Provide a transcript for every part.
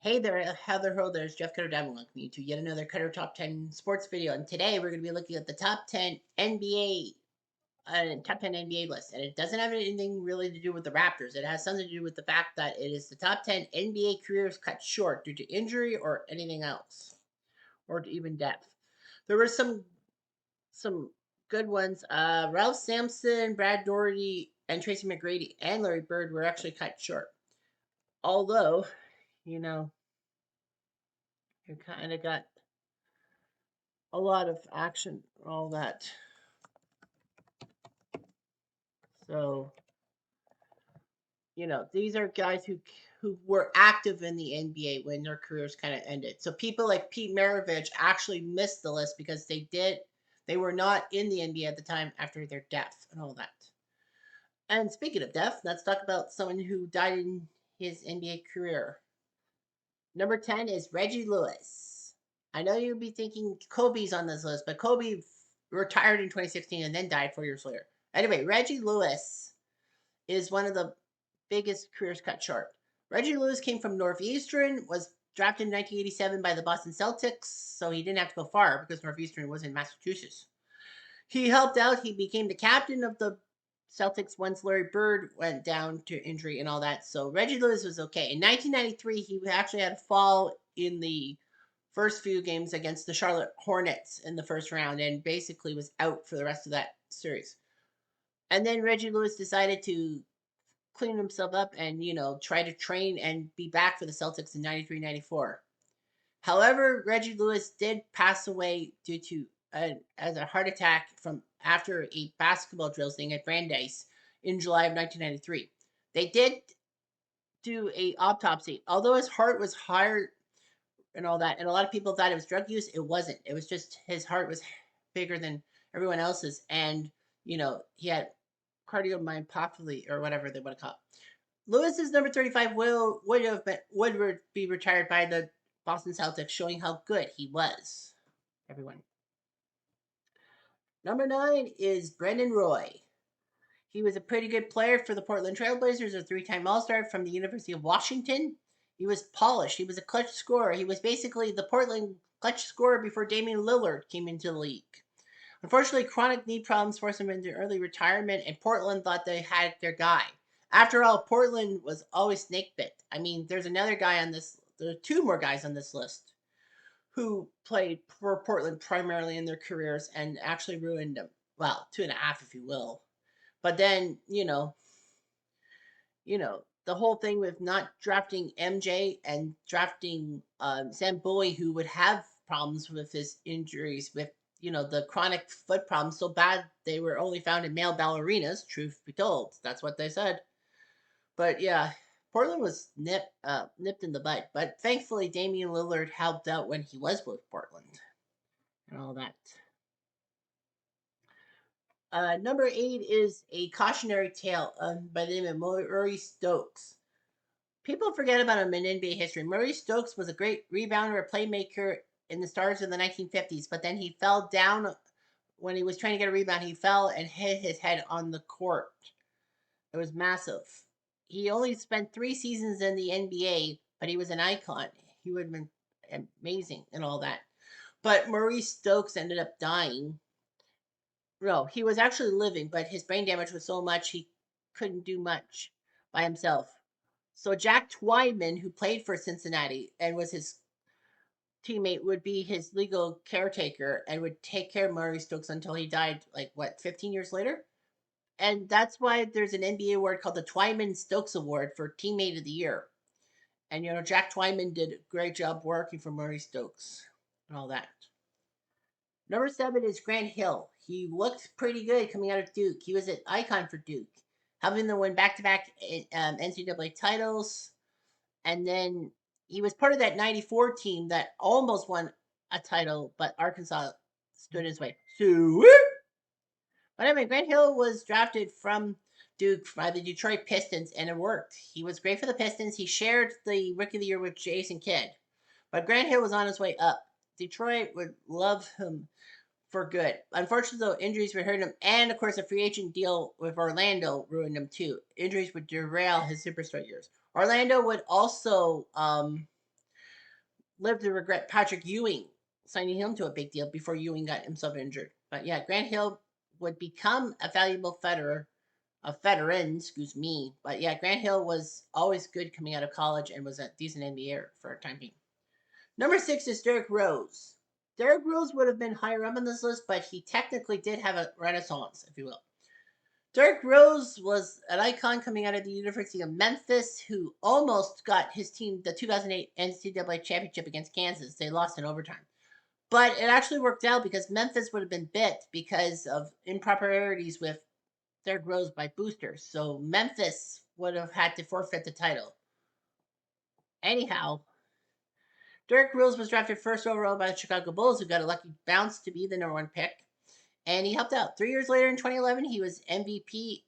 Hey there, Heather Ho, there's Jeff Cutter Diamond welcoming you to yet another Cutter Top 10 sports video. And today we're going to be looking at the top 10 top 10 NBA list. And it doesn't have anything really to do with the Raptors. It has something to do with the fact that it is the top 10 NBA careers cut short due to injury or anything else, or even death. There were some good ones. Ralph Sampson, Brad Doherty, and Tracy McGrady and Larry Bird were actually cut short. Although, you know, you kind of got a lot of action, all that. So, these are guys who were active in the NBA when their careers kind of ended. So people like Pete Maravich actually missed the list because they were not in the NBA at the time after their death and all that. And speaking of death, let's talk about someone who died in his NBA career. Number 10 is Reggie Lewis. I know you'd be thinking Kobe's on this list, but Kobe retired in 2016 and then died 4 years later. Anyway, Reggie Lewis is one of the biggest careers cut short. Reggie Lewis came from Northeastern, was drafted in 1987 by the Boston Celtics, so he didn't have to go far because Northeastern was in Massachusetts. He helped out. He became the captain of the Celtics once Larry Bird went down to injury and all that. So Reggie Lewis was okay. In 1993, he actually had a fall in the first few games against the Charlotte Hornets in the first round and basically was out for the rest of that series. And then Reggie Lewis decided to clean himself up and, try to train and be back for the Celtics in 93 94. However, Reggie Lewis did pass away due to as a heart attack from after a basketball drill thing at Brandeis in July of 1993. They did do a autopsy. Although his heart was higher and all that, and a lot of people thought it was drug use, it wasn't. It was just his heart was bigger than everyone else's, and he had cardiomyopathy or whatever they want to call it. Lewis's number 35 would be retired by the Boston Celtics, showing how good he was. Everyone. Number 9 is Brendan Roy. He was a pretty good player for the Portland Trailblazers, a three-time All-Star from the University of Washington. He was polished. He was a clutch scorer. He was basically the Portland clutch scorer before Damian Lillard came into the league. Unfortunately, chronic knee problems forced him into early retirement, and Portland thought they had their guy. After all, Portland was always snake bit. I mean, there's another guy on this. There are two more guys on this list who played for Portland primarily in their careers and actually ruined them. Well, two and a half, if you will. But then, the whole thing with not drafting MJ and drafting Sam Bowie, who would have problems with his injuries, with the chronic foot problems so bad they were only found in male ballerinas. Truth be told, that's what they said. But yeah, Portland was nipped in the butt. But thankfully, Damian Lillard helped out when he was with Portland and all that. Number 8 is a cautionary tale by the name of Murray Stokes. People forget about him in NBA history. Murray Stokes was a great rebounder, a playmaker in the stars of the 1950s, but then he fell down when he was trying to get a rebound. He fell and hit his head on the court. It was massive. He only spent 3 seasons in the NBA, but he was an icon. He would have been amazing and all that. But Maurice Stokes ended up dying. No, he was actually living, but his brain damage was so much he couldn't do much by himself. So Jack Twyman, who played for Cincinnati and was his teammate, would be his legal caretaker and would take care of Maurice Stokes until he died, 15 years later? And that's why there's an NBA award called the Twyman Stokes Award for Teammate of the Year. And Jack Twyman did a great job working for Murray Stokes and all that. Number 7 is Grant Hill. He looked pretty good coming out of Duke. He was an icon for Duke, helping them win back-to-back NCAA titles. And then he was part of that 94 team that almost won a title, but Arkansas stood in his way. So, but anyway, Grant Hill was drafted from Duke by the Detroit Pistons, and it worked. He was great for the Pistons. He shared the Rookie of the Year with Jason Kidd. But Grant Hill was on his way up. Detroit would love him for good. Unfortunately, though, injuries would hurt him, and of course, a free agent deal with Orlando ruined him too. Injuries would derail his superstar years. Orlando would also lived to regret Patrick Ewing signing him to a big deal before Ewing got himself injured. But yeah, Grant Hill would become a valuable veteran, excuse me. But yeah, Grant Hill was always good coming out of college and was a decent NBA for a time being. Number 6 is Derrick Rose. Derrick Rose would have been higher up on this list, but he technically did have a renaissance, if you will. Derrick Rose was an icon coming out of the University of Memphis who almost got his team the 2008 NCAA championship against Kansas. They lost in overtime. But it actually worked out because Memphis would have been bit because of improprieties with Derrick Rose by boosters. So Memphis would have had to forfeit the title. Anyhow, Derrick Rose was drafted first overall by the Chicago Bulls, who got a lucky bounce to be the number 1 pick. And he helped out. 3 years later in 2011, he was MVP.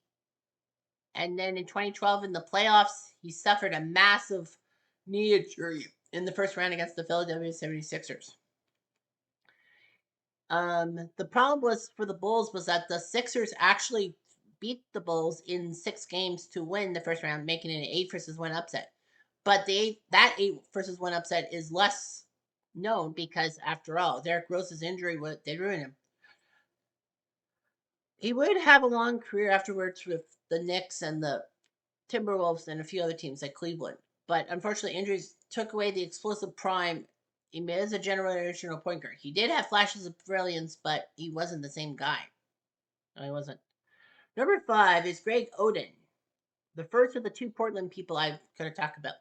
And then in 2012, in the playoffs, he suffered a massive knee injury in the first round against the Philadelphia 76ers. The problem was for the Bulls was that the Sixers actually beat the Bulls in 6 games to win the first round, making it an 8-1 upset. But that 8-1 upset is less known because, after all, Derrick Rose's injury did ruin him. He would have a long career afterwards with the Knicks and the Timberwolves and a few other teams like Cleveland. But unfortunately, injuries took away the explosive prime. He is a generational point guard. He did have flashes of brilliance, but he wasn't the same guy. No, he wasn't. Number 5 is Greg Oden, the first of the 2 Portland people I'm going to talk about.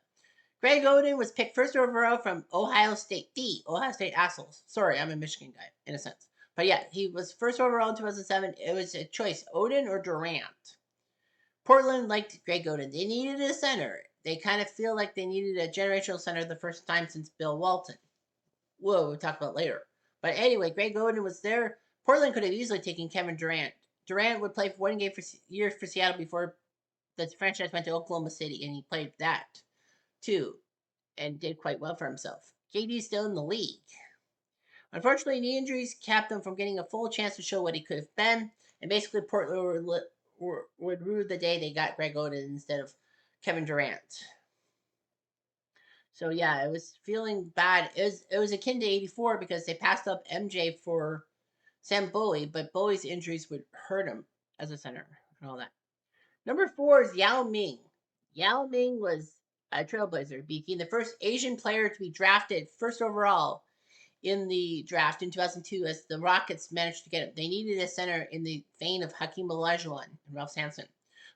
Greg Oden was picked first overall from Ohio State. The Ohio State assholes. Sorry, I'm a Michigan guy, in a sense. But yeah, he was first overall in 2007. It was a choice, Oden or Durant. Portland liked Greg Oden. They needed a center. They kind of feel like they needed a generational center the first time since Bill Walton. Whoa, we'll talk about later. But anyway, Greg Oden was there. Portland could have easily taken Kevin Durant. Durant would play for 1 game for years for Seattle before the franchise went to Oklahoma City, and he played that too, and did quite well for himself. KD's still in the league. Unfortunately, knee injuries kept him from getting a full chance to show what he could have been, and basically Portland would rue the day they got Greg Oden instead of Kevin Durant. So yeah, it was feeling bad. It was akin to '84 because they passed up MJ for Sam Bowie, but Bowie's injuries would hurt him as a center and all that. Number 4 is Yao Ming. Yao Ming was a trailblazer, being the first Asian player to be drafted first overall in the draft in 2002 as the Rockets managed to get him. They needed a center in the vein of Hakeem Olajuwon and Ralph Sampson.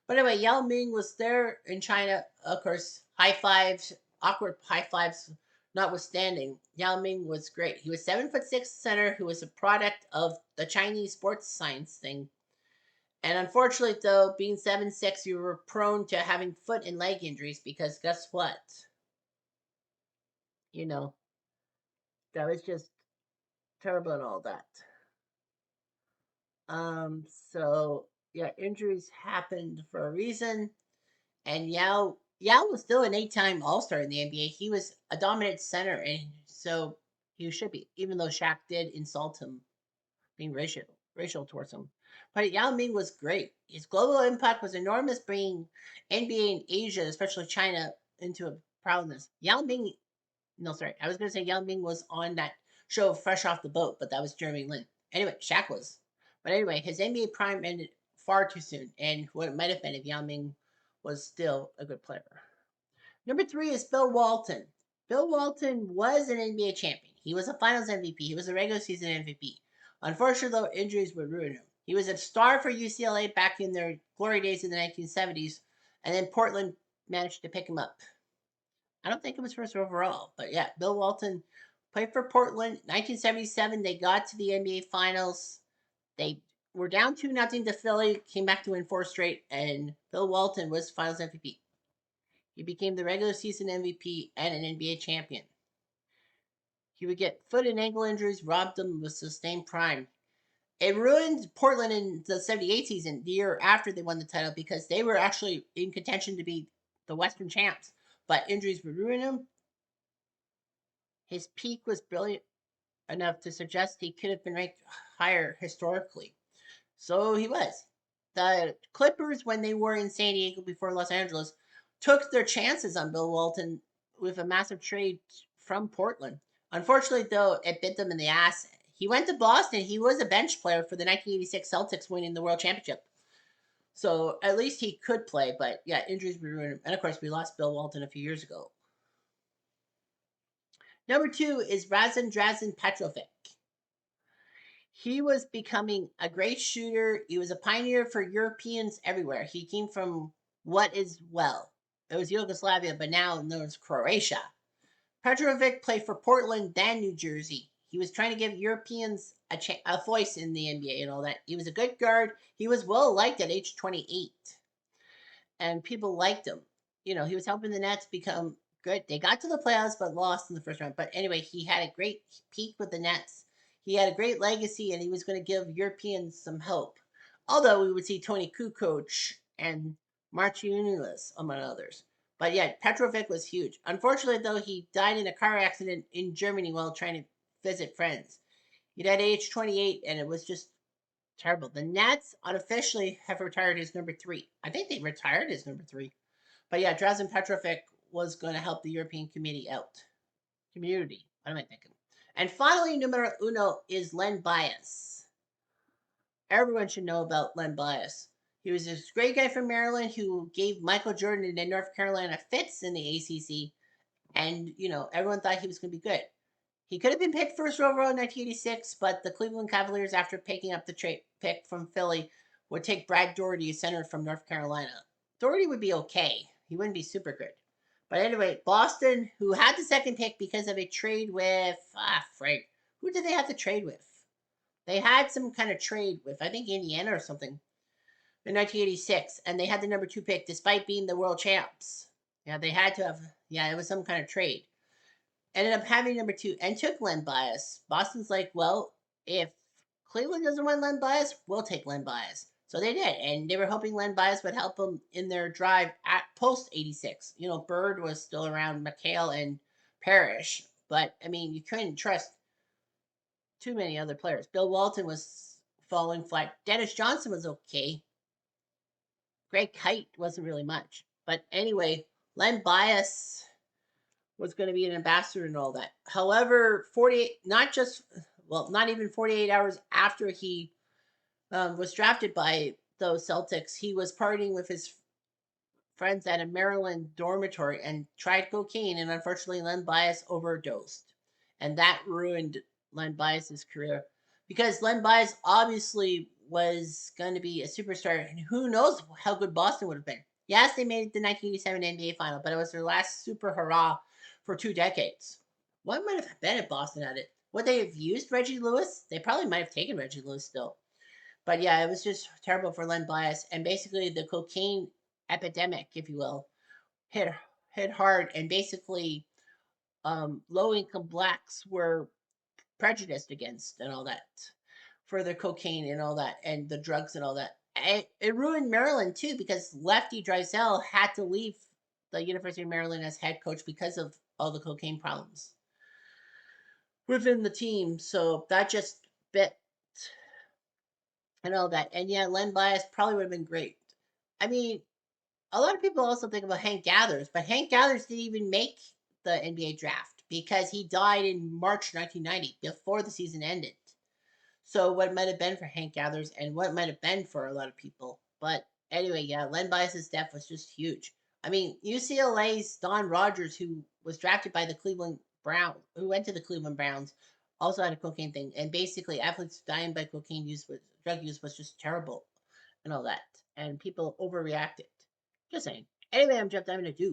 But anyway, Yao Ming was there in China. Of course, high fives, awkward high fives notwithstanding. Yao Ming was great. He was 7'6" center who was a product of the Chinese sports science thing. And unfortunately, though, being 7'6", you were prone to having foot and leg injuries because guess what? You know, that was just terrible and all that. So yeah, injuries happened for a reason. And Yao was still an 8-time All-Star in the NBA. He was a dominant center, and so he should be, even though Shaq did insult him, being racial towards him. But Yao Ming was great. His global impact was enormous, bringing NBA and Asia, especially China, into a proudness. Yao Ming, no, sorry, I was going to say Yao Ming was on that show Fresh Off the Boat, but that was Jeremy Lin. Anyway, Shaq was. But anyway, his NBA prime ended far too soon, and what it might have been if Yao Ming was still a good player. Number 3 is Bill Walton. Bill Walton was an NBA champion. He was a Finals MVP. He was a regular season MVP. Unfortunately, though, injuries would ruin him. He was a star for UCLA back in their glory days in the 1970s, and then Portland managed to pick him up. I don't think it was first overall, but yeah, Bill Walton played for Portland. 1977, they got to the NBA Finals. They were down 2-0 to Philly, came back to win 4 straight, and Bill Walton was Finals MVP. He became the regular season MVP and an NBA champion. He would get foot and ankle injuries, robbed him of sustained prime. It ruined Portland in the 78 season, the year after they won the title, because they were actually in contention to be the Western champs. But injuries would ruin him. His peak was brilliant enough to suggest he could have been ranked higher historically. So he was. The Clippers, when they were in San Diego before Los Angeles, took their chances on Bill Walton with a massive trade from Portland. Unfortunately, though, it bit them in the ass. He went to Boston. He was a bench player for the 1986 Celtics, winning the World Championship. So at least he could play, but yeah, injuries ruined him. And of course, we lost Bill Walton a few years ago. Number 2 is Razan Drazen Petrovic. He was becoming a great shooter. He was a pioneer for Europeans everywhere. He came from what is, well, it was Yugoslavia, but now known as Croatia. Petrovic played for Portland, then New Jersey. He was trying to give Europeans a voice in the NBA and all that. He was a good guard. He was well liked at age 28, and people liked him. You know, he was helping the Nets become good. They got to the playoffs, but lost in the first round. But anyway, he had a great peak with the Nets. He had a great legacy, and he was going to give Europeans some hope. Although we would see Tony Kukoc and Marciunas, among others. But yeah, Petrovic was huge. Unfortunately, though, he died in a car accident in Germany while trying to visit friends. He died at age 28, and it was just terrible. The Nets unofficially have retired his number 3. I think they retired his number 3. But yeah, Drazen Petrovic was going to help the European community out. Community. What am I thinking? And finally, numero uno is Len Bias. Everyone should know about Len Bias. He was this great guy from Maryland who gave Michael Jordan and North Carolina fits in the ACC. And, you know, everyone thought he was going to be good. He could have been picked first overall in 1986, but the Cleveland Cavaliers, after picking up the pick from Philly, would take Brad Daugherty, a center from North Carolina. Daugherty would be okay. He wouldn't be super good. But anyway, Boston, who had the second pick because of a trade with, Frank, who did they have to trade with? They had some kind of trade with, I think, Indiana or something in 1986, and they had the number 2 pick despite being the world champs. Yeah, they had to have, yeah, it was some kind of trade. Ended up having number 2 and took Len Bias. Boston's like, well, if Cleveland doesn't want Len Bias, we'll take Len Bias. So they did, and they were hoping Len Bias would help them in their drive at post 86. You know, Bird was still around, McHale and Parrish, but I mean, you couldn't trust too many other players. Bill Walton was falling flat. Dennis Johnson was okay. Greg Kite wasn't really much. But anyway, Len Bias was going to be an ambassador and all that. However, 48, not just, well, not even 48 hours after he was drafted by those Celtics, he was partying with his friends at a Maryland dormitory and tried cocaine, and unfortunately, Len Bias overdosed. And that ruined Len Bias's career because Len Bias obviously was going to be a superstar, and who knows how good Boston would have been. Yes, they made the 1987 NBA final, but it was their last super hurrah for 2 decades. What might have been if Boston had it? Would they have used Reggie Lewis? They probably might have taken Reggie Lewis still. But yeah, it was just terrible for Len Bias. And basically, the cocaine epidemic, if you will, hit hard. And basically, low income blacks were prejudiced against and all that for the cocaine and all that and the drugs and all that. It ruined Maryland too because Lefty Driesell had to leave the University of Maryland as head coach because of all the cocaine problems within the team. So that just bit and all that. And yeah, Len Bias probably would have been great. I mean, a lot of people also think about Hank Gathers, but Hank Gathers didn't even make the NBA draft because he died in March 1990 before the season ended. So what might have been for Hank Gathers and what might have been for a lot of people. But anyway, yeah, Len Bias's death was just huge. I mean, UCLA's Don Rogers, who was drafted by the Cleveland Browns, who went to the Cleveland Browns, also had a cocaine thing. And basically, athletes dying by cocaine use, drug use was just terrible and all that. And people overreacted. Just saying. Anyway, I'm Jeff Diamond at Duke.